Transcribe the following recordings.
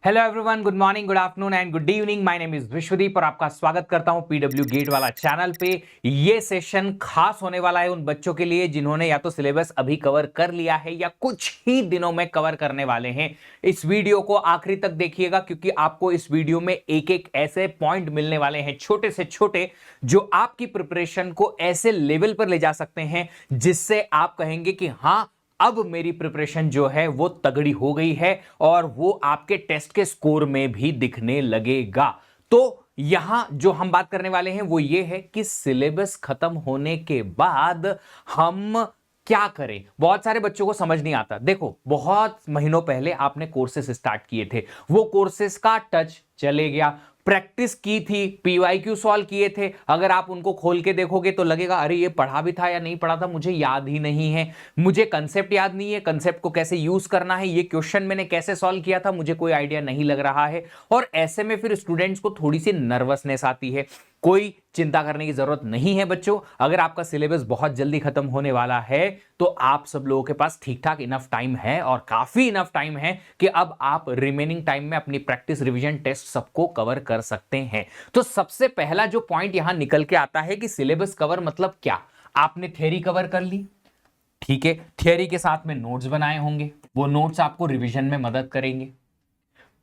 Hello everyone, good morning, good afternoon and good evening. My name is Vishwadeep और आपका स्वागत करता हूं पीडब्ल्यू गेट वाला चैनल पे। ये सेशन खास होने वाला है उन बच्चों के लिए जिन्होंने या तो सिलेबस अभी कवर कर लिया है या कुछ ही दिनों में कवर करने वाले हैं। इस वीडियो को आखिरी तक देखिएगा क्योंकि आपको इस वीडियो में एक एक ऐसे पॉइंट मिलने वाले हैं, छोटे से छोटे, जो आपकी प्रिपरेशन को ऐसे लेवल पर ले जा सकते हैं जिससे आप कहेंगे कि हां, अब मेरी प्रिपरेशन जो है वो तगड़ी हो गई है और वो आपके टेस्ट के स्कोर में भी दिखने लगेगा। तो यहां जो हम बात करने वाले हैं वो ये है कि सिलेबस खत्म होने के बाद हम क्या करें। बहुत सारे बच्चों को समझ नहीं आता। देखो, बहुत महीनों पहले आपने कोर्सेस स्टार्ट किए थे, वो कोर्सेस का टच चले गया। प्रैक्टिस की थी, पीवाईक्यू सॉल्व किए थे, अगर आप उनको खोल के देखोगे तो लगेगा अरे ये पढ़ा भी था या नहीं पढ़ा था, मुझे याद ही नहीं है, मुझे कंसेप्ट याद नहीं है, कंसेप्ट को कैसे यूज करना है, ये क्वेश्चन मैंने कैसे सॉल्व किया था, मुझे कोई आइडिया नहीं लग रहा है। और ऐसे में फिर स्टूडेंट्स को थोड़ी सी नर्वसनेस आती है। कोई चिंता करने की जरूरत नहीं है बच्चों, अगर आपका सिलेबस बहुत जल्दी खत्म होने वाला है तो आप सब लोगों के पास ठीक ठाक इनफ टाइम है और काफी इनफ टाइम है कि अब आप रिमेनिंग टाइम में अपनी प्रैक्टिस, रिवीजन, टेस्ट सबको कवर कर सकते हैं। तो सबसे पहला जो पॉइंट यहां निकल के आता है कि सिलेबस कवर मतलब क्या। आपने थ्योरी कवर कर ली, ठीक है, थ्योरी के साथ में नोट्स बनाए होंगे, वो नोट्स आपको रिवीजन में मदद करेंगे।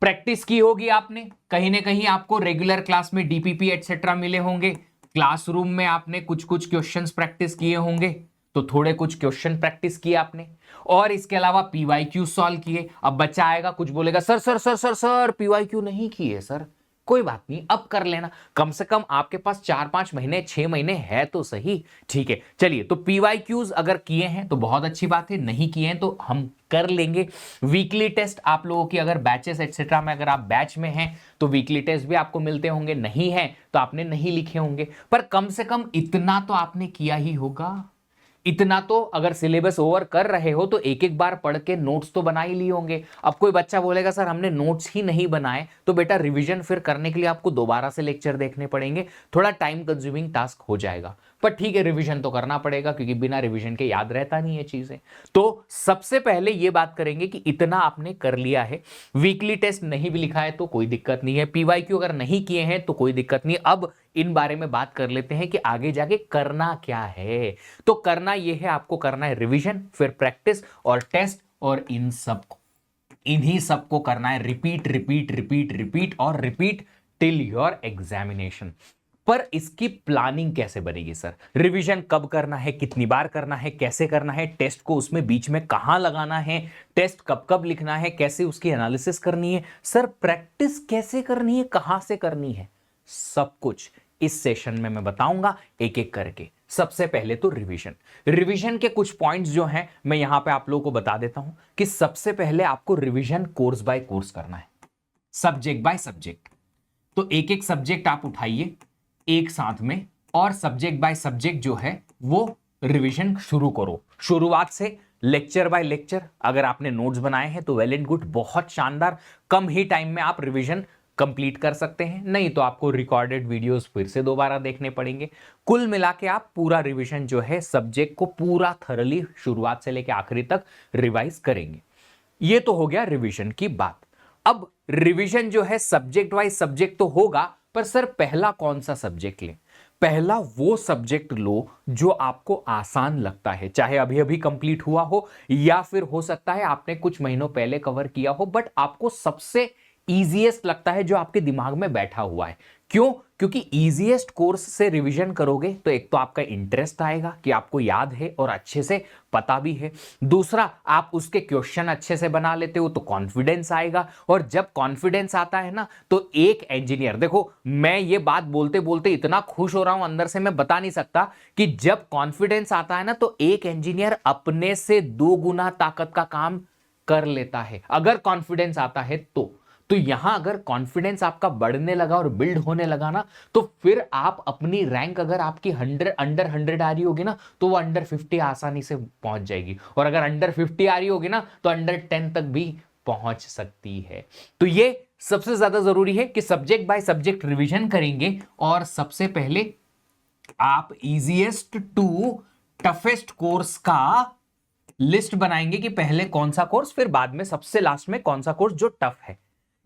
प्रैक्टिस की होगी आपने, कहीं ना कहीं आपको रेगुलर क्लास में डीपीपी एटसेट्रा मिले होंगे, क्लासरूम में आपने कुछ कुछ क्वेश्चंस प्रैक्टिस किए होंगे, तो थोड़े कुछ क्वेश्चन प्रैक्टिस किए आपने, और इसके अलावा पीवाईक्यू सॉल्व किए। अब बच्चा आएगा कुछ बोलेगा, sir sir sir sir sir PYQ नहीं किए सर। कोई बात नहीं, अब कर लेना, कम से कम आपके पास 4-5 महीने 6 महीने है तो सही। ठीक है, चलिए, तो पीवाईक्यूज अगर किए हैं तो बहुत अच्छी बात है, नहीं किए हैं तो हम कर लेंगे। वीकली टेस्ट आप लोगों की अगर बैचेस एटसेट्रा में अगर आप बैच में हैं तो वीकली टेस्ट भी आपको मिलते होंगे, नहीं है तो आपने नहीं लिखे होंगे, पर कम से कम इतना तो आपने किया ही होगा। इतना तो, अगर सिलेबस ओवर कर रहे हो तो एक एक बार पढ़ के नोट्स तो बना ही लिए होंगे। अब कोई बच्चा बोलेगा सर हमने नोट्स ही नहीं बनाए, तो बेटा रिवीजन फिर करने के लिए आपको दोबारा से लेक्चर देखने पड़ेंगे, थोड़ा टाइम कंज्यूमिंग टास्क हो जाएगा, पर ठीक है, रिवीजन तो करना पड़ेगा क्योंकि बिना रिवीजन के याद रहता नहीं है चीजें। तो सबसे पहले ये बात करेंगे कि इतना आपने कर लिया है। वीकली टेस्ट नहीं भी लिखा है तो कोई दिक्कत नहीं है, पीवाईक्यू अगर नहीं किए हैं तो कोई दिक्कत नहीं। अब इन बारे में बात कर लेते हैं कि आगे जाके करना क्या है। तो करना यह है, आपको करना है रिवीजन, फिर प्रैक्टिस और टेस्ट, और इन्हीं सबको करना है रिपीट रिपीट रिपीट रिपीट और रिपीट टिल योर एग्जामिनेशन। पर इसकी प्लानिंग कैसे बनेगी सर? रिवीजन कब करना है, कितनी बार करना है, कैसे करना है, टेस्ट को उसमें बीच में कहां लगाना है, टेस्ट कब कब लिखना है, कैसे उसकी एनालिसिस करनी है, सर प्रैक्टिस कैसे करनी है, कहां से करनी है, सब कुछ इस सेशन में मैं बताऊंगा एक एक करके। सबसे पहले तो रिवीजन के कुछ पॉइंट्स जो हैं मैं यहां पे आप लोगों को बता देता हूं कि सबसे पहले आपको रिवीजन कोर्स बाय कोर्स करना है, सब्जेक्ट बाय सब्जेक्ट। तो एक एक सब्जेक्ट आप उठाइए एक साथ में और सब्जेक्ट बाय सब्जेक्ट जो है वो रिवीजन शुरू करो, शुरुआत से लेक्चर बाय लेक्चर। अगर आपने नोट्स बनाए हैं तो वेल एंड गुड, बहुत शानदार, कम ही टाइम में आप रिवीजन कंप्लीट कर सकते हैं, नहीं तो आपको रिकॉर्डेड वीडियोस फिर से दोबारा देखने पड़ेंगे। कुल मिला के आप पूरा रिवीजन जो है सब्जेक्ट को पूरा थरली शुरुआत से लेकर आखिरी तक रिवाइज करेंगे। ये तो हो गया रिवीजन की बात। अब रिवीजन जो है सब्जेक्ट वाइज सब्जेक्ट तो होगा, पर सर पहला कौन सा सब्जेक्ट लें? पहला वो सब्जेक्ट लो जो आपको आसान लगता है, चाहे अभी अभी कंप्लीट हुआ हो या फिर हो सकता है आपने कुछ महीनों पहले कवर किया हो, बट आपको सबसे इजीएस्ट लगता है, जो आपके दिमाग में बैठा हुआ है। क्यों? क्योंकि इजीएस्ट कोर्स से रिवीजन करोगे तो एक तो आपका इंटरेस्ट आएगा कि आपको याद है और अच्छे से पता भी है, दूसरा आप उसके क्वेश्चन अच्छे से बना लेते हो तो कॉन्फिडेंस आएगा, और जब कॉन्फिडेंस आता है ना तो एक इंजीनियर, देखो मैं ये बात बोलते बोलते इतना खुश हो रहा हूं अंदर से, मैं बता नहीं सकता कि जब कॉन्फिडेंस आता है ना तो एक इंजीनियर अपने से 2 गुना ताकत का काम कर लेता है, अगर कॉन्फिडेंस आता है तो यहां अगर कॉन्फिडेंस आपका बढ़ने लगा और बिल्ड होने लगा ना, तो फिर आप अपनी रैंक, अगर आपकी 100 आ रही होगी ना तो वो अंडर 50 आसानी से पहुंच जाएगी, और अगर अंडर 50 आ रही होगी ना तो अंडर 10 तक भी पहुंच सकती है। तो ये सबसे ज्यादा जरूरी है कि सब्जेक्ट बाय सब्जेक्ट रिवीजन करेंगे, और सबसे पहले आप इजीएस्ट टू टफेस्ट कोर्स का लिस्ट बनाएंगे कि पहले कौन सा कोर्स, फिर बाद में सबसे लास्ट में कौन सा कोर्स जो टफ है।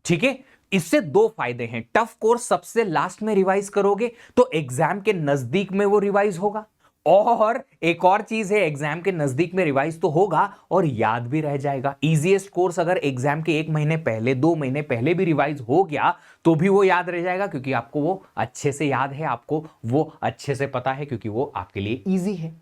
ठीक है, इससे दो फायदे हैं। टफ कोर्स सबसे लास्ट में रिवाइज करोगे तो एग्जाम के नजदीक में वो रिवाइज होगा, और एक और चीज है, एग्जाम के नजदीक में रिवाइज तो होगा और याद भी रह जाएगा। इजीएस्ट कोर्स अगर एग्जाम के 1 महीने पहले 2 महीने पहले भी रिवाइज हो गया तो भी वो याद रह जाएगा, क्योंकि आपको वो अच्छे से याद है, आपको वो अच्छे से पता है, क्योंकि वो आपके लिए इजी है।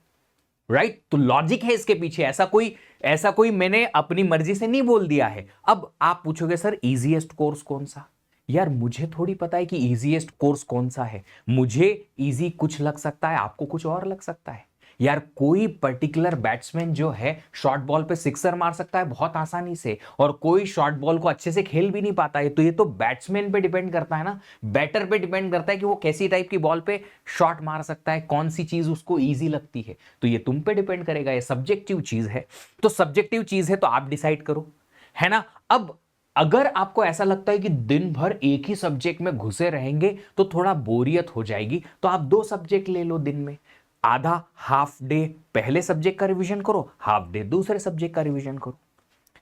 राइट? तो लॉजिक है इसके पीछे, ऐसा कोई मैंने अपनी मर्जी से नहीं बोल दिया है। अब आप पूछोगे सर इजीएस्ट कोर्स कौन सा? यार मुझे थोड़ी पता है कि इजीएस्ट कोर्स कौन सा है। मुझे इजी कुछ लग सकता है, आपको कुछ और लग सकता है। यार कोई पर्टिकुलर बैट्समैन जो है शॉर्ट बॉल पे सिक्सर मार सकता है बहुत आसानी से, और कोई शॉर्ट बॉल को अच्छे से खेल भी नहीं पाता है। तो ये तो बैट्समैन पे डिपेंड करता है ना, बैटर पे डिपेंड करता है कि वो कैसी टाइप की बॉल पे शॉट मार सकता है, कौन सी चीज उसको ईजी लगती है। तो ये तुम पे डिपेंड करेगा, ये सब्जेक्टिव चीज है। तो सब्जेक्टिव चीज है तो आप डिसाइड करो, है ना। अब अगर आपको ऐसा लगता है कि दिन भर एक ही सब्जेक्ट में घुसे रहेंगे तो थोड़ा बोरियत हो जाएगी, तो आप 2 सब्जेक्ट ले लो दिन में। आधा हाफ डे पहले सब्जेक्ट का रिवीजन करो, हाफ डे दूसरे सब्जेक्ट का रिवीजन करो।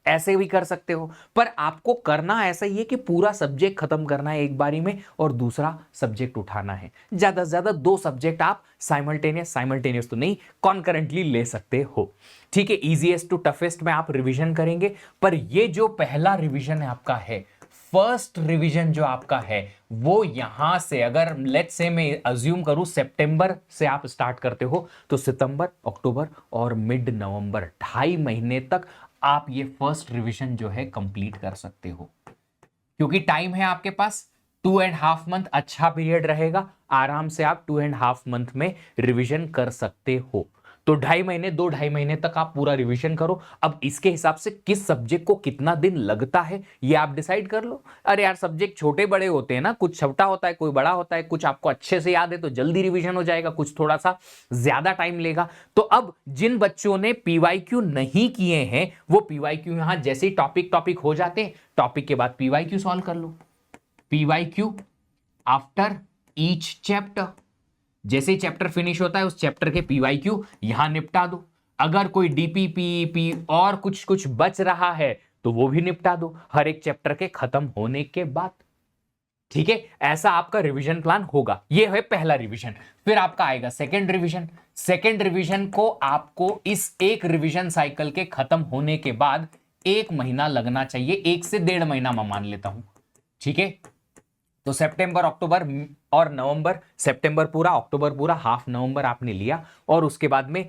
ऐसे भी कर सकते हो, पर आपको करना ऐसा ही है कि पूरा सब्जेक्ट खत्म करना है एक बारी में और दूसरा सब्जेक्ट उठाना है। ज्यादा से ज्यादा 2 सब्जेक्ट आप साइमल्टेनियस तो नहीं, कॉन्करेंटली ले सकते हो। ठीक है, इजीएस्ट टू टफेस्ट में आप रिवीजन करेंगे, पर ये जो पहला रिवीजन है आपका है, फर्स्ट रिवीजन जो आपका है वो यहां से, अगर लेट्स से मैं अज्यूम करूं सितंबर से आप स्टार्ट करते हो, तो सितंबर, अक्टूबर और मिड नवंबर 2.5 महीने तक आप ये फर्स्ट रिवीजन जो है कंप्लीट कर सकते हो, क्योंकि टाइम है आपके पास। 2.5 मंथ अच्छा पीरियड रहेगा, आराम से आप 2.5 मंथ में रिवीजन कर सकते हो। तो 2.5 महीने तक आप पूरा रिवीजन करो। अब इसके हिसाब से किस सब्जेक्ट को कितना दिन लगता है ये आप डिसाइड कर लो। अरे यार सब्जेक्ट छोटे बड़े होते हैं ना, कुछ छोटा होता है कोई बड़ा होता है, कुछ आपको अच्छे से याद है तो जल्दी रिवीजन हो जाएगा, कुछ थोड़ा सा ज्यादा टाइम लेगा। तो अब जिन बच्चों ने पीवाईक्यू नहीं किए हैं वो पीवाईक्यू यहां जैसे ही टॉपिक हो जाते हैं, टॉपिक के बाद पीवाईक्यू सॉल्व कर लो। पीवाईक्यू आफ्टर ईच चैप्टर, जैसे ही चैप्टर फिनिश होता है उस चैप्टर के पीवाईक्यू यहां निपटा दो। अगर कोई डीपीपी और कुछ बच रहा है तो वो भी निपटा दो हर एक चैप्टर के खत्म होने के बाद। ठीक है, ऐसा आपका रिवीजन प्लान होगा। ये है पहला रिवीजन। फिर आपका आएगा सेकंड रिवीजन। सेकंड रिवीजन को आपको इस एक रिवीजन साइकिल के खत्म होने के बाद 1 महीना लगना चाहिए, 1 से 1.5 महीना मैं मान लेता हूं। ठीक है, तो सितंबर, अक्टूबर और नवंबर, सितंबर पूरा, अक्टूबर पूरा, हाफ नवंबर आपने लिया, और उसके बाद में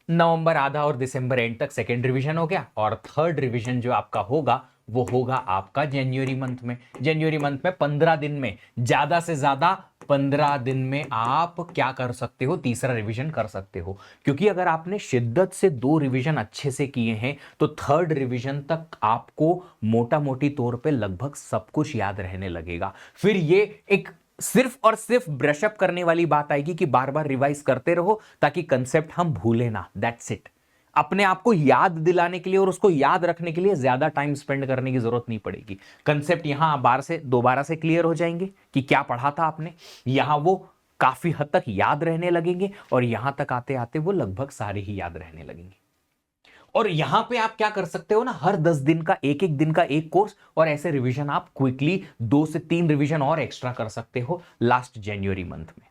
नवंबर आधा और दिसंबर एंड तक सेकेंड रिवीजन हो गया। और थर्ड रिवीजन जो आपका होगा वो होगा आपका जनवरी मंथ में। जनवरी मंथ में 15 दिन में, ज्यादा से ज्यादा 15 दिन में आप क्या कर सकते हो, तीसरा रिवीजन कर सकते हो। क्योंकि अगर आपने शिद्दत से 2 रिवीजन अच्छे से किए हैं तो थर्ड रिवीजन तक आपको मोटा मोटी तौर पे लगभग सब कुछ याद रहने लगेगा। फिर ये एक सिर्फ और सिर्फ ब्रशअप करने वाली बात आएगी कि बार बार रिवाइज करते रहो ताकि कंसेप्ट हम भूलें ना, दैट्स इट। अपने आप को याद दिलाने के लिए और उसको याद रखने के लिए ज्यादा टाइम स्पेंड करने की जरूरत नहीं पड़ेगी। कंसेप्ट यहां बार से दोबारा से क्लियर हो जाएंगे कि क्या पढ़ा था आपने, यहां वो काफी हद तक याद रहने लगेंगे, और यहां तक आते आते वो लगभग सारे ही याद रहने लगेंगे। और यहां पे आप क्या कर सकते हो ना, हर 10 दिन का एक दिन का एक कोर्स, और ऐसे रिवीजन आप क्विकली 2 से 3 रिवीजन और एक्स्ट्रा कर सकते हो लास्ट जनवरी मंथ में।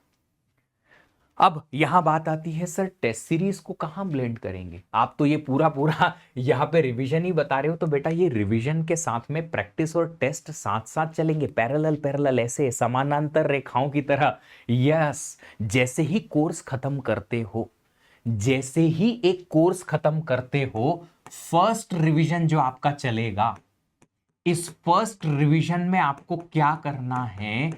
अब यहां बात आती है सर टेस्ट सीरीज को कहां ब्लेंड करेंगे। आप तो ये पूरा यहां पे रिवीजन ही बता रहे हो, तो बेटा ये रिवीजन के साथ में प्रैक्टिस और टेस्ट साथ साथ चलेंगे, पैरेलल ऐसे समानांतर रेखाओं की तरह। यस, जैसे ही कोर्स खत्म करते हो, जैसे ही एक कोर्स खत्म करते हो, फर्स्ट रिवीजन जो आपका चलेगा, इस फर्स्ट रिवीजन में आपको क्या करना है,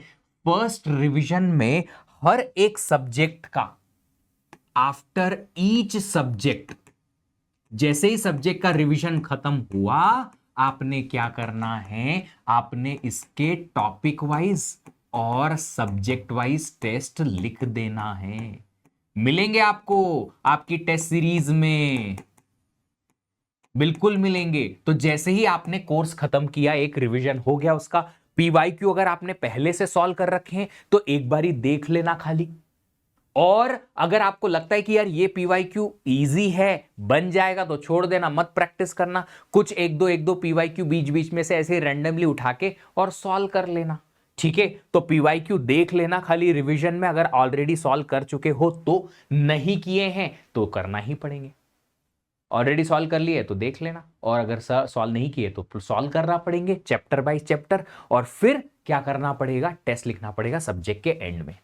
फर्स्ट रिवीजन में हर एक सब्जेक्ट का आफ्टर ईच सब्जेक्ट, जैसे ही सब्जेक्ट का रिवीजन खत्म हुआ, आपने क्या करना है, आपने इसके टॉपिक वाइज और सब्जेक्ट वाइज टेस्ट लिख देना है। मिलेंगे आपको आपकी टेस्ट सीरीज में, बिल्कुल मिलेंगे। तो जैसे ही आपने कोर्स खत्म किया, एक रिवीजन हो गया उसका, पीवाईक्यू अगर आपने पहले से सॉल्व कर रखे हैं तो एक बारी देख लेना खाली, और अगर आपको लगता है कि यार ये पीवाईक्यू इजी है, बन जाएगा, तो छोड़ देना, मत प्रैक्टिस करना। कुछ एक दो पीवाईक्यू बीच बीच में से ऐसे रैंडमली उठा के और सॉल्व कर लेना। ठीक है, तो पीवाईक्यू देख लेना खाली रिवीजन में, अगर ऑलरेडी सॉल्व कर चुके हो तो, नहीं किए हैं तो करना ही पड़ेंगे। ऑलरेडी सॉल्व कर लिए तो देख लेना, और अगर सॉल्व नहीं किए तो सॉल्व करना पड़ेंगे चैप्टर बाय चैप्टर, और फिर क्या करना पड़ेगा, टेस्ट लिखना पड़ेगा सब्जेक्ट के एंड में।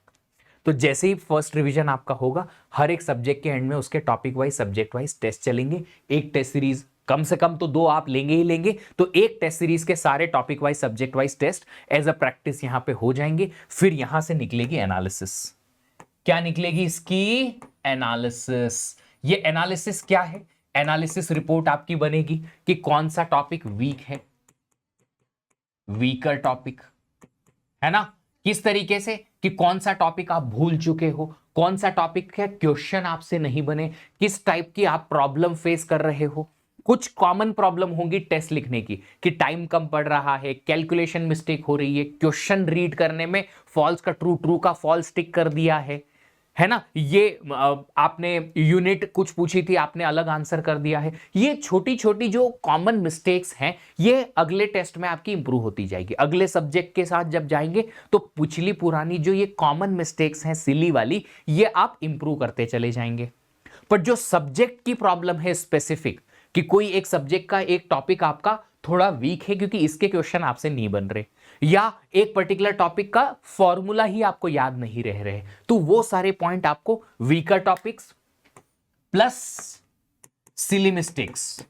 तो जैसे ही फर्स्ट रिवीजन आपका होगा, हर एक सब्जेक्ट के एंड में उसके topic wise subject wise test चलेंगे। एक टेस्ट सीरीज कम से कम तो 2 आप लेंगे ही लेंगे, तो एक टेस्ट सीरीज के सारे topic wise subject wise test as a practice यहां पे हो जाएंगे। फिर यहां से निकलेगी एनालिसिस। क्या निकलेगी इसकी? एनालिसिस। ये एनालिसिस क्या है? एनालिसिस रिपोर्ट आपकी बनेगी कि कौन सा टॉपिक वीक है, वीकर टॉपिक है ना, किस तरीके से कि कौन सा टॉपिक आप भूल चुके हो, कौन सा टॉपिक है क्वेश्चन आपसे नहीं बने, किस टाइप की आप प्रॉब्लम फेस कर रहे हो। कुछ कॉमन प्रॉब्लम होंगी टेस्ट लिखने की कि टाइम कम पड़ रहा है, कैलकुलेशन मिस्टेक हो रही है, क्वेश्चन रीड करने में फॉल्स का ट्रू, ट्रू का फॉल्स टिक कर दिया है ना, ये आपने यूनिट कुछ पूछी थी, आपने अलग आंसर कर दिया है। ये छोटी छोटी जो कॉमन मिस्टेक्स हैं, ये अगले टेस्ट में आपकी इंप्रूव होती जाएगी। अगले सब्जेक्ट के साथ जब जाएंगे तो पिछली पुरानी जो ये कॉमन मिस्टेक्स हैं सिली वाली, ये आप इंप्रूव करते चले जाएंगे। पर जो सब्जेक्ट की प्रॉब्लम है स्पेसिफिक, कि कोई एक सब्जेक्ट का एक टॉपिक आपका थोड़ा वीक है क्योंकि इसके क्वेश्चन आपसे नहीं बन रहे, या एक पर्टिकुलर टॉपिक का फॉर्मूला ही आपको याद नहीं रह रहे, तो वो सारे पॉइंट आपको weaker topics plus silly mistakes,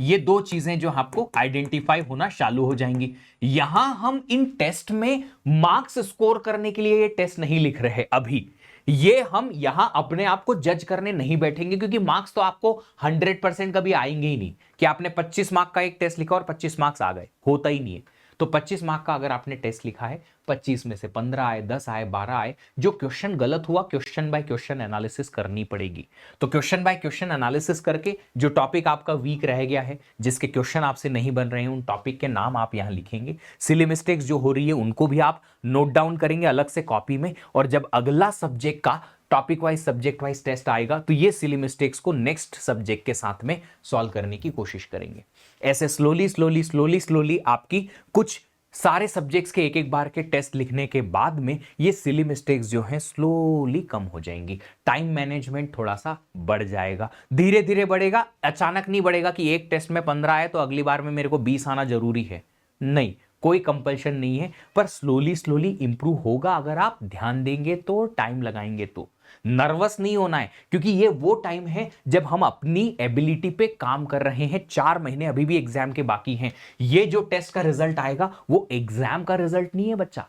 ये 2 चीजें जो आपको आइडेंटिफाई होना चालू हो जाएंगी। यहां हम इन टेस्ट में मार्क्स स्कोर करने के लिए ये टेस्ट नहीं लिख रहे अभी, ये हम यहां अपने आप को जज करने नहीं बैठेंगे, क्योंकि मार्क्स तो आपको 100% कभी आएंगे ही नहीं कि आपने 25 मार्क का एक टेस्ट लिखा और 25 मार्क्स आ गए, होता ही नहीं है। तो 25 मार्क का अगर आपने टेस्ट लिखा है, 25 में से 15 आए, 10 आए, 12 आए, जो क्वेश्चन गलत हुआ क्वेश्चन बाय क्वेश्चन एनालिसिस करनी पड़ेगी। तो क्वेश्चन बाय क्वेश्चन एनालिसिस करके जो टॉपिक आपका वीक रह गया है, जिसके क्वेश्चन आपसे नहीं बन रहे हैं, उन टॉपिक के नाम आप यहां लिखेंगे। सिली मिस्टेक्स जो हो रही है उनको भी आप नोट डाउन करेंगे अलग से कॉपी में, और जब अगला सब्जेक्ट का topic wise subject wise test आएगा तो ये सिली मिस्टेक्स को नेक्स्ट सब्जेक्ट के साथ में सॉल्व करने की कोशिश करेंगे। ऐसे स्लोली स्लोली स्लोली स्लोली आपकी कुछ सारे सब्जेक्ट्स के एक एक बार के टेस्ट लिखने के बाद में ये सिली मिस्टेक्स जो हैं स्लोली कम हो जाएंगी। टाइम मैनेजमेंट थोड़ा सा बढ़ जाएगा, धीरे धीरे बढ़ेगा, अचानक नहीं बढ़ेगा कि एक टेस्ट में 15 आए तो अगली बार में मेरे को 20 आना जरूरी है, नहीं, कोई कंपल्शन नहीं है, पर स्लोली स्लोली इंप्रूव होगा अगर आप ध्यान देंगे तो, टाइम लगाएंगे तो। नर्वस नहीं होना है, क्योंकि ये वो टाइम है जब हम अपनी एबिलिटी पे काम कर रहे हैं। 4 महीने अभी भी एग्जाम के बाकी हैं। ये जो टेस्ट का रिजल्ट आएगा वो एग्जाम का रिजल्ट नहीं है बच्चा।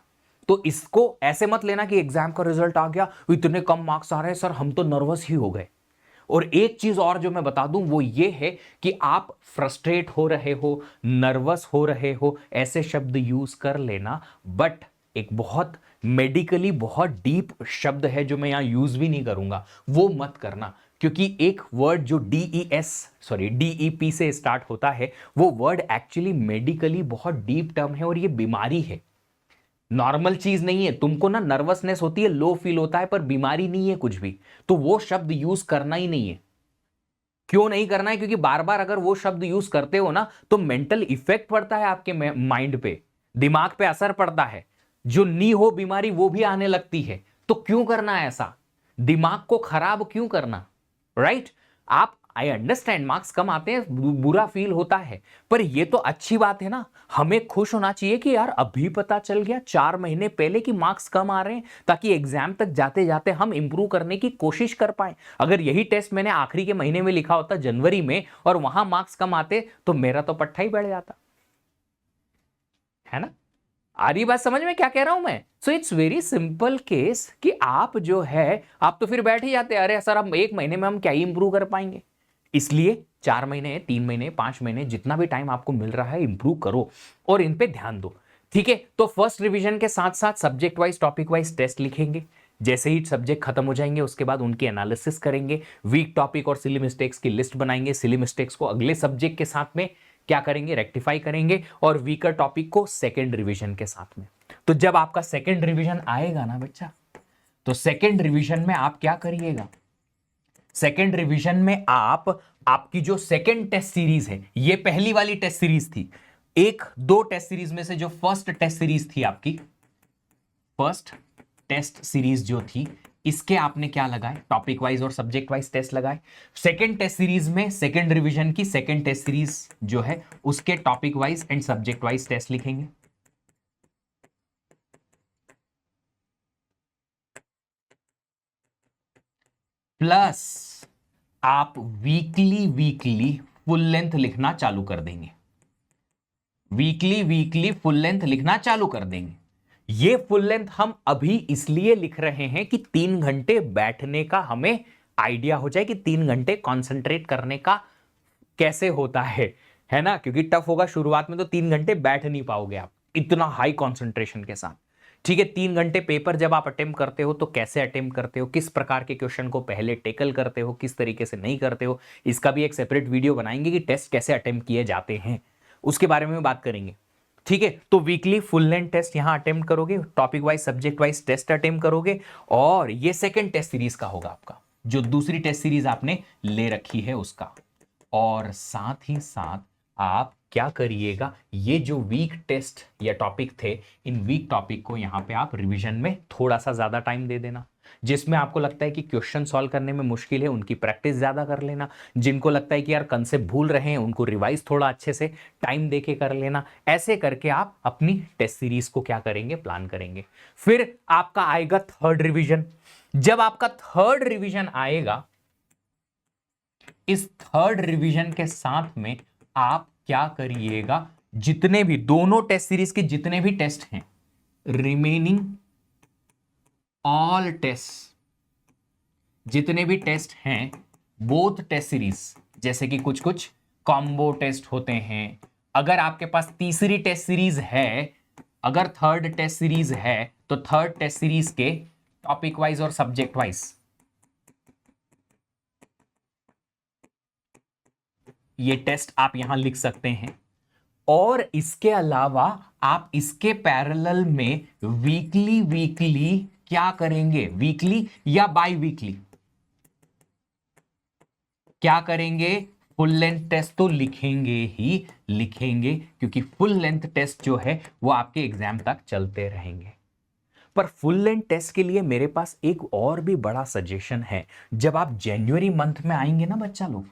तो इसको ऐसे मत लेना कि एग्जाम का रिजल्ट आ गया, इतने कम मार्क्स आ रहे हैं सर, हम तो नर्वस ही हो गए। और एक चीज और जो मैं बता दूं वो ये है कि आप फ्रस्ट्रेट हो रहे हो, नर्वस हो रहे हो, ऐसे शब्द यूज कर लेना, बट एक बहुत मेडिकली बहुत डीप शब्द है जो मैं यहां यूज भी नहीं करूंगा, वो मत करना। क्योंकि एक वर्ड जो DEP से स्टार्ट होता है, वो वर्ड एक्चुअली मेडिकली बहुत डीप टर्म है और ये बीमारी है, नॉर्मल चीज नहीं है। तुमको ना नर्वसनेस होती है, लो फील होता है, पर बीमारी नहीं है कुछ भी, तो वो शब्द यूज करना ही नहीं है। क्यों नहीं करना है? क्योंकि बार बार अगर वो शब्द यूज करते हो ना तो मेंटल इफेक्ट पड़ता है आपके माइंड पे, दिमाग पे असर पड़ता है, जो नी हो बीमारी वो भी आने लगती है। तो क्यों करना है ऐसा, दिमाग को खराब क्यों करना, राइट? आप, आई अंडरस्टैंड मार्क्स कम आते हैं, बुरा फील होता है, पर ये तो अच्छी बात है ना। हमें खुश होना चाहिए कि यार अभी पता चल गया 4 महीने पहले कि मार्क्स कम आ रहे हैं, ताकि एग्जाम तक जाते जाते हम इंप्रूव करने की कोशिश कर पाए। अगर यही टेस्ट मैंने आखिरी के महीने में लिखा होता, जनवरी में, और वहां मार्क्स कम आते, तो मेरा तो पट्टा ही बैठ जाता, है ना? आ रही बात समझ में क्या कह रहा हूं मैं? So it's very simple case कि आप जो है, आप तो फिर बैठ ही जाते, अरे सर अब 1 महीने में हम क्या ही इंप्रूव कर पाएंगे। इसलिए 4 महीने, 3 महीने, 5 महीने, जितना भी टाइम आपको मिल रहा है इंप्रूव करो और इन पे ध्यान दो, ठीक है? तो फर्स्ट रिवीजन के साथ साथ subject wise topic wise test लिखेंगे। जैसे ही सब्जेक्ट खत्म हो जाएंगे उसके बाद उनकी एनालिसिस करेंगे, वीक टॉपिक और सिली मिस्टेक्स की लिस्ट बनाएंगे। सिली मिस्टेक्स को अगले सब्जेक्ट के साथ में क्या करेंगे, रेक्टिफाई करेंगे, और वीकर टॉपिक को सेकेंड रिवीजन के साथ में। तो जब आपका सेकेंड रिवीजन आएगा ना बच्चा, तो सेकेंड रिवीजन में आप क्या करिएगा, सेकेंड रिवीजन में आपकी जो सेकेंड टेस्ट सीरीज है, ये पहली वाली टेस्ट सीरीज थी, एक दो टेस्ट सीरीज में से जो फर्स्ट टेस्ट सीरीज थी आपकी, फर्स्ट टेस्ट सीरीज जो थी, इसके आपने क्या लगाए, टॉपिक वाइज और सब्जेक्ट वाइज टेस्ट लगाए। सेकेंड टेस्ट सीरीज में सेकेंड रिवीजन की सेकेंड टेस्ट सीरीज जो है उसके topic wise and subject wise test लिखेंगे। प्लस आप वीकली फुल लेंथ लिखना चालू कर देंगे, वीकली फुल लेंथ लिखना चालू कर देंगे। ये फुल लेंथ हम अभी इसलिए लिख रहे हैं कि 3 घंटे बैठने का हमें आइडिया हो जाए कि 3 घंटे कंसंट्रेट करने का कैसे होता है ना, क्योंकि टफ होगा शुरुआत में, तो 3 घंटे बैठ नहीं पाओगे आप इतना हाई कंसंट्रेशन के साथ। ठीक है, 3 घंटे पेपर जब आप अटेम्प्ट करते हो तो कैसे अटेम्प्ट करते हो, किस प्रकार के क्वेश्चन को पहले टेकल करते हो, किस तरीके से नहीं करते हो, इसका भी एक सेपरेट वीडियो बनाएंगे कि टेस्ट कैसे अटेम्प्ट किए जाते हैं, उसके बारे में बात करेंगे। ठीक है, तो वीकली फुल लेंथ टेस्ट यहां अटेम्प्ट करोगे, topic wise subject wise test attempt करोगे, और ये सेकेंड टेस्ट सीरीज का होगा आपका, जो दूसरी टेस्ट सीरीज आपने ले रखी है उसका। और साथ ही साथ आप क्या करिएगा, ये जो वीक टेस्ट या टॉपिक थे, इन वीक टॉपिक को यहां पे आप रिवीजन में थोड़ा सा ज्यादा टाइम दे देना। जिसमें आपको लगता है कि क्वेश्चन सॉल्व करने में मुश्किल है, उनकी प्रैक्टिस ज्यादा कर लेना। जिनको लगता है कि यार कंसेप्ट भूल रहे हैं, उनको रिवाइज थोड़ा अच्छे से टाइम देके कर लेना। ऐसे करके आप अपनी टेस्ट सीरीज को क्या करेंगे, प्लान करेंगे। फिर आपका आएगा थर्ड रिवीजन। जब आपका थर्ड रिवीजन आएगा, इस थर्ड रिवीजन के साथ में आप क्या करिएगा, जितने भी दोनों टेस्ट सीरीज के जितने भी टेस्ट हैं, रिमेनिंग ऑल टेस्ट, जितने भी टेस्ट हैं बोथ टेस्ट सीरीज, जैसे कि कुछ कुछ कॉम्बो टेस्ट होते हैं, अगर आपके पास तीसरी टेस्ट सीरीज है, अगर थर्ड टेस्ट सीरीज है, तो थर्ड टेस्ट सीरीज के टॉपिक वाइज और सब्जेक्ट वाइज ये टेस्ट आप यहां लिख सकते हैं। और इसके अलावा आप इसके पैरेलल में वीकली क्या करेंगे, वीकली या बाई वीकली क्या करेंगे, फुल लेंथ टेस्ट तो लिखेंगे ही लिखेंगे, क्योंकि फुल लेंथ टेस्ट जो है वो आपके एग्जाम तक चलते रहेंगे। पर फुल लेंथ टेस्ट के लिए मेरे पास एक और भी बड़ा सजेशन है। जब आप जनवरी मंथ में आएंगे ना बच्चा लोग,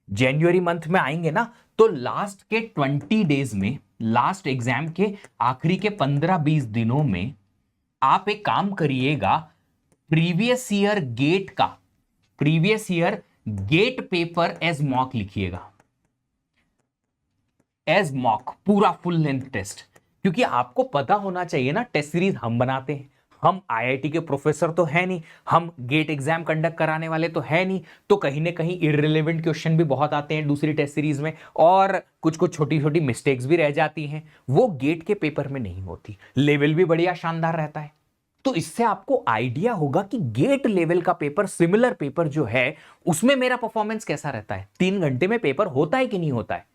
जनवरी मंथ में आएंगे ना, तो लास्ट के 20 डेज में, लास्ट एग्जाम के आखिरी के 15-20 दिनों में आप एक काम करिएगा, प्रीवियस ईयर गेट का, previous year GATE paper as mock लिखिएगा, एज मॉक, पूरा फुल लेंथ टेस्ट। क्योंकि आपको पता होना चाहिए ना, टेस्ट सीरीज हम बनाते हैं, हम आईआईटी के प्रोफेसर तो है नहीं, हम गेट एग्जाम कंडक्ट कराने वाले तो है नहीं, तो कहीं ना कहीं इररिलेवेंट क्वेश्चन भी बहुत आते हैं दूसरी टेस्ट सीरीज में, और कुछ कुछ छोटी छोटी मिस्टेक्स भी रह जाती हैं, वो गेट के पेपर में नहीं होती। लेवल भी बढ़िया शानदार रहता है। तो इससे आपको आइडिया होगा कि गेट लेवल का पेपर, सिमिलर पेपर जो है, उसमें मेरा परफॉर्मेंस कैसा रहता है, 3 घंटे में पेपर होता है कि नहीं होता है।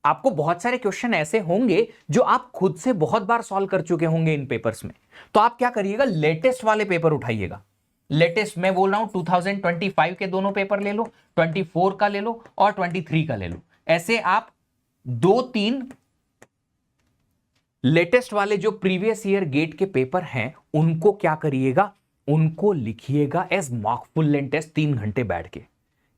आपको बहुत सारे क्वेश्चन ऐसे होंगे जो आप खुद से बहुत बार सॉल्व कर चुके होंगे इन पेपर्स में, तो आप क्या करिएगा, लेटेस्ट वाले पेपर उठाइएगा। लेटेस्ट मैं बोल रहा हूं 2025 के दोनों पेपर ले लो, 24 का ले लो और 23 का ले लो। ऐसे आप 2-3 लेटेस्ट वाले जो प्रीवियस ईयर गेट के पेपर हैं, उनको क्या करिएगा, उनको लिखिएगा as mock full length test 3 घंटे बैठ के।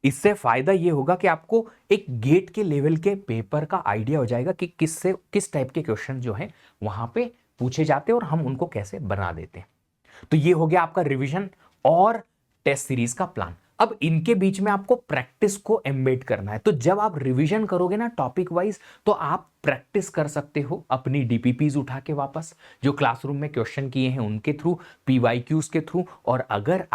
इससे फायदा यह होगा कि आपको एक गेट के लेवल के पेपर का आइडिया हो जाएगा कि किस टाइप के क्वेश्चन जो है वहां पे पूछे जाते हैं और हम उनको कैसे बना देते हैं। तो ये हो गया आपका रिवीजन और टेस्ट सीरीज का प्लान। अब इनके बीच में आपको प्रैक्टिस को एम्बेड करना है। तो जब आप रिवीजन करोगे ना टॉपिक वाइज, तो आप प्रैक्टिस कर सकते हो अपनी डीपीपीज उठा के वापस, जो क्लासरूम में क्वेश्चन किए हैं उनके थ्रू, पीवाईक्यूज के थ्रू। और अगर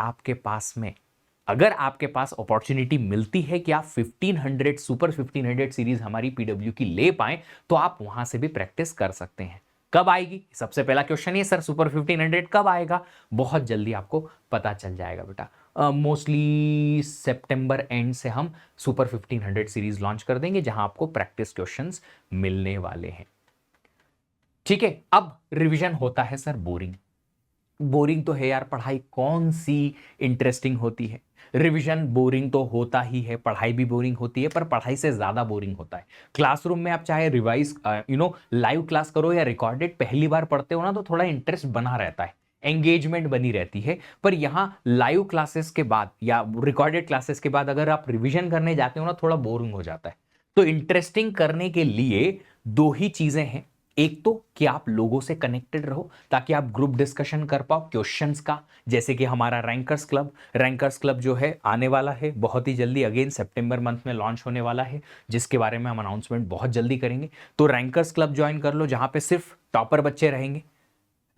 आपके पास अपॉर्चुनिटी मिलती है कि आप 1500 सुपर 1500 सीरीज हमारी पीडब्ल्यू की ले पाएं, तो आप वहां से भी प्रैक्टिस कर सकते हैं। कब आएगी, सबसे पहला क्वेश्चन ये, सर सुपर 1500 कब आएगा? बहुत जल्दी आपको पता चल जाएगा बेटा। मोस्टली सितंबर एंड से हम सुपर 1500 सीरीज लॉन्च कर देंगे, जहां आपको प्रैक्टिस क्वेश्चंस मिलने वाले हैं। ठीक है, अब रिवीजन होता है सर बोरिंग। बोरिंग तो है यार, पढ़ाई कौन सी इंटरेस्टिंग होती है। रिवीजन बोरिंग तो होता ही है, पढ़ाई भी बोरिंग होती है, पर पढ़ाई से ज्यादा बोरिंग होता है। क्लासरूम में आप चाहे रिवाइज लाइव क्लास करो या रिकॉर्डेड, पहली बार पढ़ते हो ना तो थोड़ा इंटरेस्ट बना रहता है, एंगेजमेंट बनी रहती है। पर यहां लाइव क्लासेस के बाद या रिकॉर्डेड क्लासेस के बाद अगर आप रिवीजन करने जाते हो ना, थोड़ा बोरिंग हो जाता है। तो इंटरेस्टिंग करने के लिए दो ही चीजें हैं। एक तो कि आप लोगों से कनेक्टेड रहो ताकि आप ग्रुप डिस्कशन कर पाओ क्वेश्चंस का, जैसे कि हमारा रैंकर्स क्लब जो है आने वाला है बहुत ही जल्दी, अगेन सितंबर मंथ में लॉन्च होने वाला है, जिसके बारे में हम अनाउंसमेंट बहुत जल्दी करेंगे। तो रैंकर्स क्लब ज्वाइन कर लो, जहां पे सिर्फ टॉपर बच्चे रहेंगे,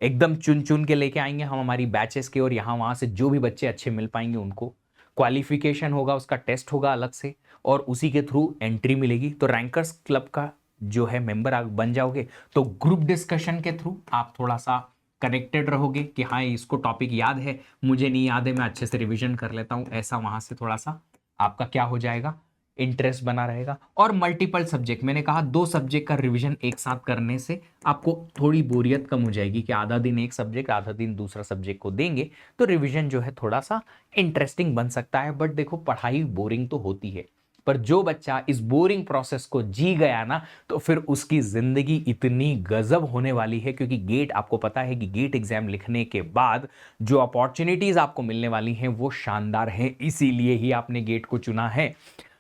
एकदम चुन चुन के लेके आएंगे हम हमारी बैचेस के, और यहाँ वहां से जो भी बच्चे अच्छे मिल पाएंगे उनको क्वालिफिकेशन होगा, उसका टेस्ट होगा अलग से, और उसी के थ्रू एंट्री मिलेगी। तो रैंकर्स क्लब का जो है मेंबर आप बन जाओगे, तो ग्रुप डिस्कशन के थ्रू आप थोड़ा सा कनेक्टेड रहोगे कि हाँ इसको टॉपिक याद है, मुझे नहीं याद है, मैं अच्छे से रिवीजन कर लेता हूँ, ऐसा वहां से थोड़ा सा आपका क्या हो जाएगा, इंटरेस्ट बना रहेगा। और मल्टीपल सब्जेक्ट, मैंने कहा 2 सब्जेक्ट का रिवीजन एक साथ करने से आपको थोड़ी बोरियत कम हो जाएगी कि आधा दिन एक सब्जेक्ट आधा दिन दूसरा सब्जेक्ट को देंगे, तो रिवीजन जो है थोड़ा सा इंटरेस्टिंग बन सकता है। बट देखो पढ़ाई बोरिंग तो होती है, पर जो बच्चा इस बोरिंग प्रोसेस को जी गया ना, तो फिर उसकी जिंदगी इतनी गजब होने वाली है, क्योंकि गेट, आपको पता है कि गेट एग्जाम लिखने के बाद जो अपॉर्चुनिटीज आपको मिलने वाली हैं वो शानदार हैं, इसीलिए ही आपने गेट को चुना है।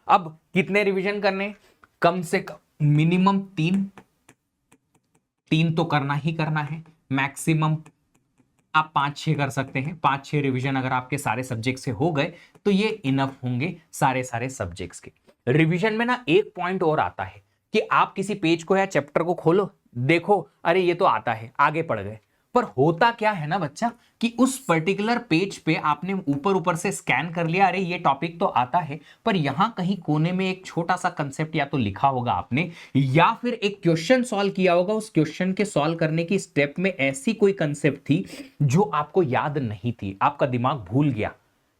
अब कितने रिवीजन करने, कम से कम मिनिमम 3 तो करना ही करना है, मैक्सिमम आप 5-6 कर सकते हैं। 5-6 रिवीजन अगर आपके सारे सब्जेक्ट से हो गए तो ये इनफ होंगे सारे सब्जेक्ट्स के। रिवीजन में ना एक पॉइंट और आता है कि आप किसी पेज को या चैप्टर को खोलो, देखो अरे ये तो आता है, आगे पढ़ गए, पर होता क्या है ना बच्चा कि उस पर्टिकुलर पेज पे आपने ऊपर ऊपर से स्कैन कर लिया, अरे ये टॉपिक तो आता है, पर यहां कहीं कोने में एक छोटा सा कंसेप्ट या तो लिखा होगा आपने, या फिर एक क्वेश्चन सॉल्व किया होगा, उस क्वेश्चन के सॉल्व करने की स्टेप में ऐसी कोई कंसेप्ट थी जो आपको याद नहीं थी, आपका दिमाग भूल गया,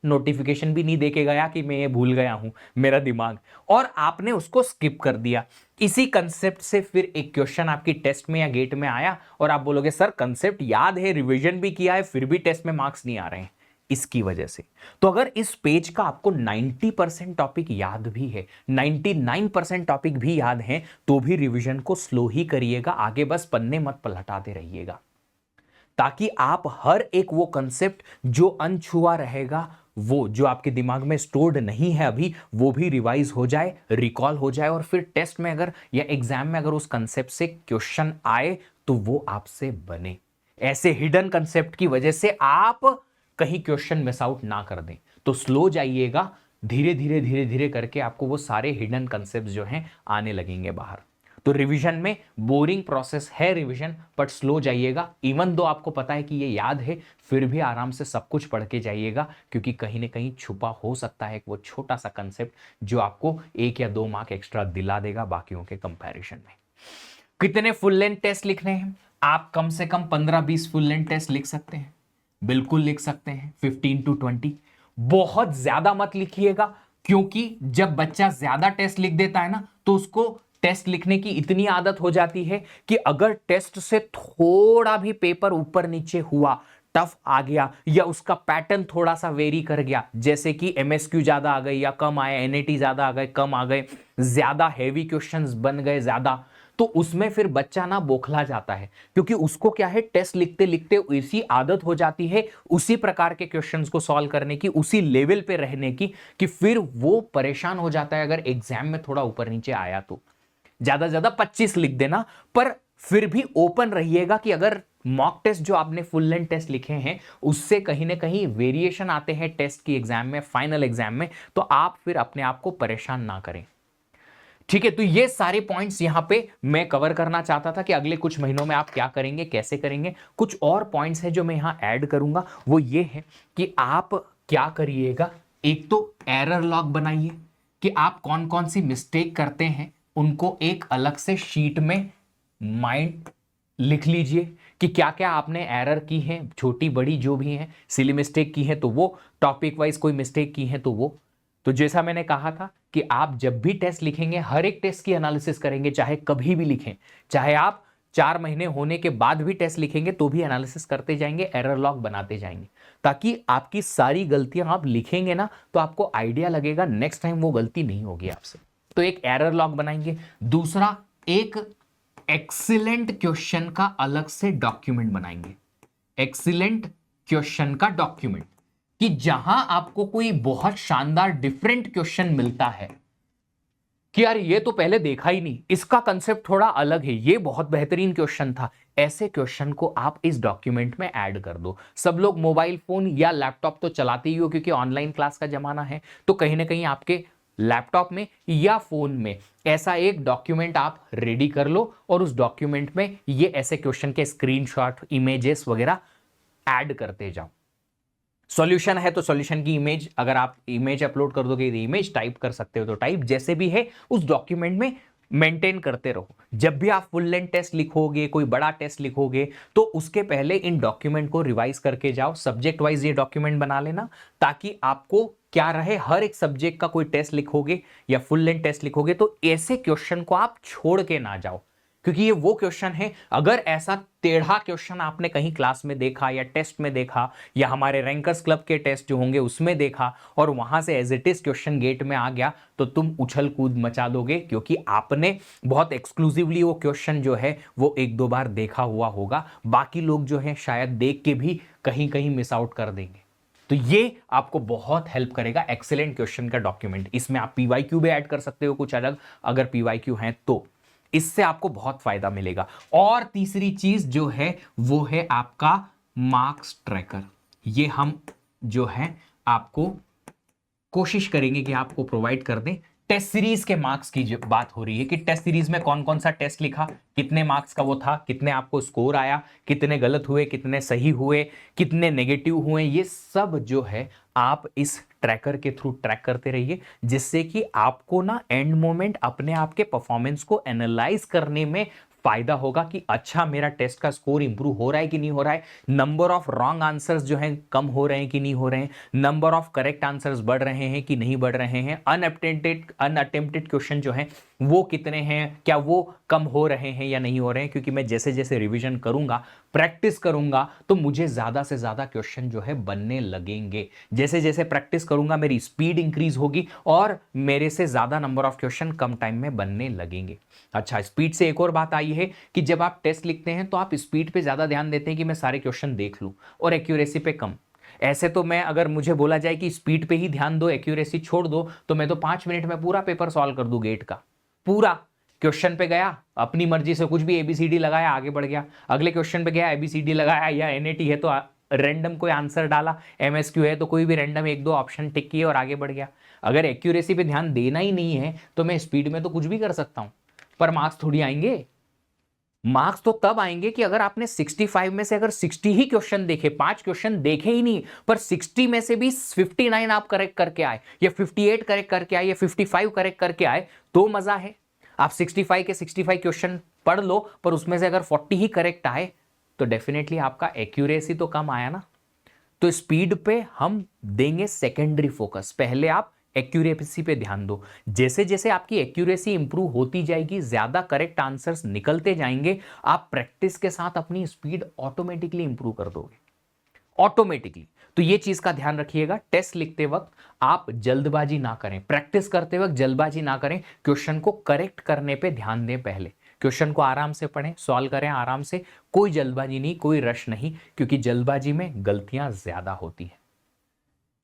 नोटिफिकेशन भी नहीं देके गया कि मैं ये भूल गया हूं मेरा दिमाग, और आपने उसको स्किप कर दिया। इसी कंसेप्ट से फिर एक क्वेश्चन आपकी टेस्ट में या गेट में आया और आप बोलोगे सर कंसेप्ट याद है, रिवीजन भी किया है, फिर भी टेस्ट में मार्क्स नहीं आ रहे हैं, इसकी वजह से। तो अगर इस पेज का आपको 90% टॉपिक याद भी है, 99% टॉपिक भी याद है, तो भी रिवीजन को स्लो ही करिएगा, आगे बस पन्ने मत पलटाते रहिएगा, ताकि आप हर एक वो कंसेप्ट जो अनछुआ रहेगा, वो जो आपके दिमाग में स्टोर्ड नहीं है अभी, वो भी रिवाइज हो जाए, रिकॉल हो जाए, और फिर टेस्ट में अगर या एग्जाम में अगर उस कंसेप्ट से क्वेश्चन आए तो वो आपसे बने। ऐसे हिडन कंसेप्ट की वजह से आप कहीं क्वेश्चन मिस आउट ना कर दें। तो स्लो जाइएगा, धीरे धीरे करके आपको वो सारे हिडन कंसेप्ट जो हैं आने लगेंगे बाहर। तो रिवीजन में बोरिंग प्रोसेस है रिवीजन, बट स्लो जाइएगा, इवन दो आपको पता है कि ये याद है, फिर भी आराम से सब कुछ पढ़ के जाइएगा, क्योंकि कहीं ना कहीं छुपा हो सकता है वो छोटा सा कंसेप्ट जो आपको 1 या 2 मार्क एक्स्ट्रा दिला देगा बाकियों के कंपैरिजन में। कितने फुल लेंथ टेस्ट लिखने हैं, आप कम से कम 15-20 फुल लेंथ टेस्ट लिख सकते हैं, बिल्कुल लिख सकते हैं, 15 to 20। बहुत ज्यादा मत लिखिएगा, क्योंकि जब बच्चा ज्यादा टेस्ट लिख देता है ना, तो उसको टेस्ट लिखने की इतनी आदत हो जाती है कि अगर टेस्ट से थोड़ा भी पेपर ऊपर नीचे हुआ, टफ आ गया, या उसका पैटर्न थोड़ा सा वेरी कर गया, जैसे कि एमएसक्यू ज्यादा आ गए या कम आए, एनएटी ज्यादा आ गए कम आ गए, ज्यादा हैवी क्वेश्चंस बन गए ज्यादा, तो उसमें फिर बच्चा ना बौखला जाता है, क्योंकि उसको क्या है, टेस्ट लिखते लिखते ऐसी आदत हो जाती है उसी प्रकार के क्वेश्चंस को सॉल्व करने की, उसी लेवल पे रहने की, कि फिर वो परेशान हो जाता है अगर एग्जाम में थोड़ा ऊपर नीचे आया तो। ज्यादा 25 लिख देना, पर फिर भी ओपन रहिएगा कि अगर मॉक टेस्ट जो आपने फुल लेंथ टेस्ट लिखे हैं उससे कहीं ना कहीं वेरिएशन आते हैं टेस्ट की एग्जाम में, फाइनल एग्जाम में, तो आप फिर अपने आप को परेशान ना करें। ठीक है, तो ये सारे पॉइंट्स यहां पे मैं कवर करना चाहता था कि अगले कुछ महीनों में आप क्या करेंगे, कैसे करेंगे। कुछ और पॉइंट्स हैं जो मैं यहां ऐड करूंगा, वो ये है कि आप क्या करिएगा, एक तो एरर लॉग बनाइए कि आप कौन कौन सी मिस्टेक करते हैं, उनको एक अलग से शीट में माइंड लिख लीजिए कि क्या क्या आपने एरर की है, छोटी बड़ी जो भी है, सिली मिस्टेक की है तो वो, टॉपिक वाइज कोई मिस्टेक की है तो वो। तो जैसा मैंने कहा था कि आप जब भी टेस्ट लिखेंगे हर एक टेस्ट की एनालिसिस करेंगे, चाहे कभी भी लिखें, चाहे आप 4 महीने होने के बाद भी टेस्ट लिखेंगे तो भी एनालिसिस करते जाएंगे, एरर लॉग बनाते जाएंगे, ताकि आपकी सारी गलतियां आप लिखेंगे ना तो आपको आइडिया लगेगा, नेक्स्ट टाइम वो गलती नहीं होगी आपसे। तो एक एरर लॉग बनाएंगे। दूसरा, एक एक्सीलेंट क्वेश्चन का अलग से डॉक्यूमेंट बनाएंगे। एक्सीलेंट क्वेश्चन का डॉक्यूमेंट, कि जहां आपको कोई बहुत शानदार डिफरेंट क्वेश्चन मिलता है कि यार ये तो पहले देखा ही नहीं, इसका कंसेप्ट थोड़ा अलग है, ये बहुत बेहतरीन क्वेश्चन था, ऐसे क्वेश्चन को आप इस डॉक्यूमेंट में ऐड कर दो। सब लोग मोबाइल फोन या लैपटॉप तो चलाते ही हो, क्योंकि ऑनलाइन क्लास का जमाना है, तो कहीं ना कहीं आपके लैपटॉप में या फोन में ऐसा एक डॉक्यूमेंट आप रेडी कर लो, और उस डॉक्यूमेंट में ये ऐसे क्वेश्चन के स्क्रीनशॉट, इमेजेस वगैरह ऐड करते जाओ। सॉल्यूशन है तो सॉल्यूशन की इमेज, अगर आप इमेज अपलोड कर दोगे, इमेज टाइप कर सकते हो तो टाइप, जैसे भी है उस डॉक्यूमेंट में मेंटेन करते रहो। जब भी आप फुल लेंथ टेस्ट लिखोगे, कोई बड़ा टेस्ट लिखोगे, तो उसके पहले इन डॉक्यूमेंट को रिवाइज करके जाओ। सब्जेक्ट वाइज ये डॉक्यूमेंट बना लेना, ताकि आपको क्या रहे, हर एक सब्जेक्ट का कोई टेस्ट लिखोगे या फुल लेंथ टेस्ट लिखोगे तो ऐसे क्वेश्चन को आप छोड़ के ना जाओ, क्योंकि ये वो क्वेश्चन है, अगर ऐसा टेढ़ा क्वेश्चन आपने कहीं क्लास में देखा या टेस्ट में देखा या हमारे रैंकर्स क्लब के टेस्ट जो होंगे उसमें देखा, और वहां से as it is question GATE में आ गया, तो तुम उछल कूद मचा दोगे, क्योंकि आपने बहुत एक्सक्लूसिवली वो क्वेश्चन जो है वो 1-2 बार देखा हुआ होगा, बाकी लोग जो है शायद देख के भी कहीं कहीं मिस आउट कर देंगे। तो ये आपको बहुत हेल्प करेगा, एक्सीलेंट क्वेश्चन का डॉक्यूमेंट। इसमें आप पीवाईक्यू भी ऐड कर सकते हो कुछ अलग, अगर पीवाईक्यू हैं तो इससे आपको बहुत फायदा मिलेगा। और तीसरी चीज जो है वो है आपका मार्क्स ट्रैकर। ये हम जो है आपको कोशिश करेंगे कि आपको प्रोवाइड कर दें। टेस्ट सीरीज के मार्क्स की जो बात हो रही है कि टेस्ट सीरीज में कौन कौन सा टेस्ट लिखा, कितने मार्क्स का वो था, कितने आपको स्कोर आया, कितने गलत हुए, कितने सही हुए, कितने नेगेटिव हुए, ये सब जो है आप इस ट्रैकर के थ्रू ट्रैक करते रहिए, जिससे कि आपको ना एंड मोमेंट अपने आप के परफॉर्मेंस को एनालाइज करने में फायदा होगा कि अच्छा मेरा टेस्ट का स्कोर इंप्रूव हो रहा है कि नहीं हो रहा है, नंबर ऑफ रॉन्ग आंसर्स जो हैं कम हो रहे हैं कि नहीं हो रहे हैं, नंबर ऑफ करेक्ट आंसर्स बढ़ रहे हैं कि नहीं बढ़ रहे हैं, अनअटेम्प्टेड क्वेश्चन जो हैं वो कितने हैं, क्या वो कम हो रहे हैं या नहीं हो रहे हैं, क्योंकि मैं जैसे जैसे रिवीजन करूंगा, प्रैक्टिस करूंगा, तो मुझे ज्यादा से ज्यादा क्वेश्चन जो है बनने लगेंगे। जैसे जैसे प्रैक्टिस करूंगा मेरी स्पीड इंक्रीज होगी और मेरे से ज्यादा number of question come time में बनने लगेंगे। अच्छा, स्पीड से एक और बात आई है कि जब आप टेस्ट लिखते हैं तो आप स्पीड पे ज्यादा ध्यान देते हैं कि मैं सारे क्वेश्चन देख लूं, और एक्यूरेसी पे कम। ऐसे तो मैं, अगर मुझे बोला जाए कि स्पीड पे ही ध्यान दो, एक्यूरेसी छोड़ दो, तो मैं तो 5 मिनट में पूरा पेपर सॉल्व कर दूं गेट का। पूरा क्वेश्चन पे गया, अपनी मर्जी से कुछ भी एबीसीडी लगाया, आगे बढ़ गया, अगले क्वेश्चन पे गया, एबीसीडी लगाया, या एनएटी है तो रैंडम कोई आंसर डाला, एमएसक्यू है तो कोई भी रैंडम 1-2 ऑप्शन टिक किए और आगे बढ़ गया। अगर एक्यूरेसी पे ध्यान देना ही नहीं है तो मैं स्पीड में तो कुछ भी कर सकता हूं, पर मार्क्स थोड़ी आएंगे। मार्क्स तो तब आएंगे कि अगर आपने 65 में से अगर 60 ही क्वेश्चन देखे, 5 क्वेश्चन देखे ही नहीं, पर 60 में से भी 59 आप करेक्ट करके आए, या 58 करेक्ट करके आए, या 55 करेक्ट करके आए, तो मजा है। आप 65 के 65 क्वेश्चन पढ़ लो, पर उसमें से अगर 40 ही करेक्ट आए, तो डेफिनेटली आपका एक्यूरेसी तो कम आया ना। तो स्पीड पे हम देंगे सेकेंडरी फोकस, पहले आप एक्यूरेसी पे ध्यान दो। जैसे जैसे आपकी एक्यूरेसी इंप्रूव होती जाएगी, ज्यादा करेक्ट आंसर्स निकलते जाएंगे, आप प्रैक्टिस के साथ अपनी स्पीड ऑटोमेटिकली इंप्रूव कर दोगे, ऑटोमेटिकली। तो ये चीज का ध्यान रखिएगा, टेस्ट लिखते वक्त आप जल्दबाजी ना करें, प्रैक्टिस करते वक्त जल्दबाजी ना करें, क्वेश्चन को करेक्ट करने पे ध्यान दें। पहले क्वेश्चन को आराम से पढ़ें, सॉल्व करें आराम से, कोई जल्दबाजी नहीं, कोई रश नहीं, क्योंकि जल्दबाजी में गलतियां ज्यादा होती हैं।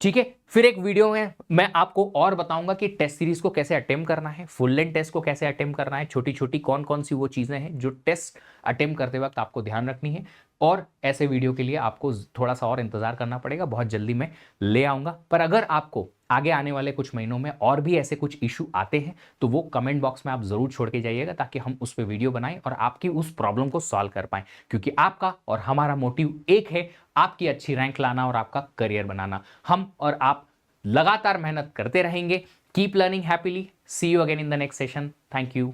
ठीक है, फिर एक वीडियो में मैं आपको और बताऊंगा कि टेस्ट सीरीज को कैसे अटेम्प्ट करना है, फुल लेंथ टेस्ट को कैसे अटेम्प्ट करना है, छोटी छोटी कौन कौन सी वो चीजें हैं जो टेस्ट अटेम्प्ट करते वक्त आपको ध्यान रखनी है। और ऐसे वीडियो के लिए आपको थोड़ा सा और इंतजार करना पड़ेगा, बहुत जल्दी मैं ले आऊंगा। पर अगर आपको आगे आने वाले कुछ महीनों में और भी ऐसे कुछ इशू आते हैं तो वो कमेंट बॉक्स में आप जरूर छोड़ के जाइएगा, ताकि हम उस पर वीडियो बनाएं और आपकी उस प्रॉब्लम को सॉल्व कर पाएं। क्योंकि आपका और हमारा मोटिव एक है, आपकी अच्छी रैंक लाना और आपका करियर बनाना। हम और आप लगातार मेहनत करते रहेंगे। Keep learning happily. See you again in the next session. Thank you,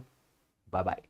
bye bye.